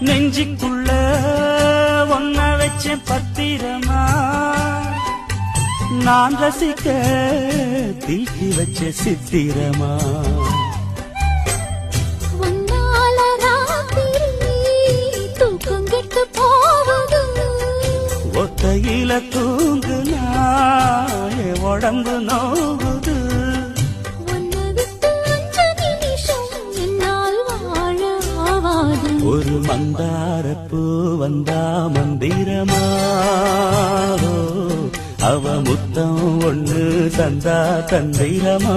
நெஞ்சிக்குள்ள ஒன்ன வச்ச பத்திரமா நான் ரசிக்க தீட்டி வச்ச சித்திரமா ஒத்தையில தூங்குனா உடம்பு நோகுது ஒரு மந்தாரப்பூ வந்தா மந்திரமா அவ முத்தம் ஒண்ணு தந்தா தந்திரமா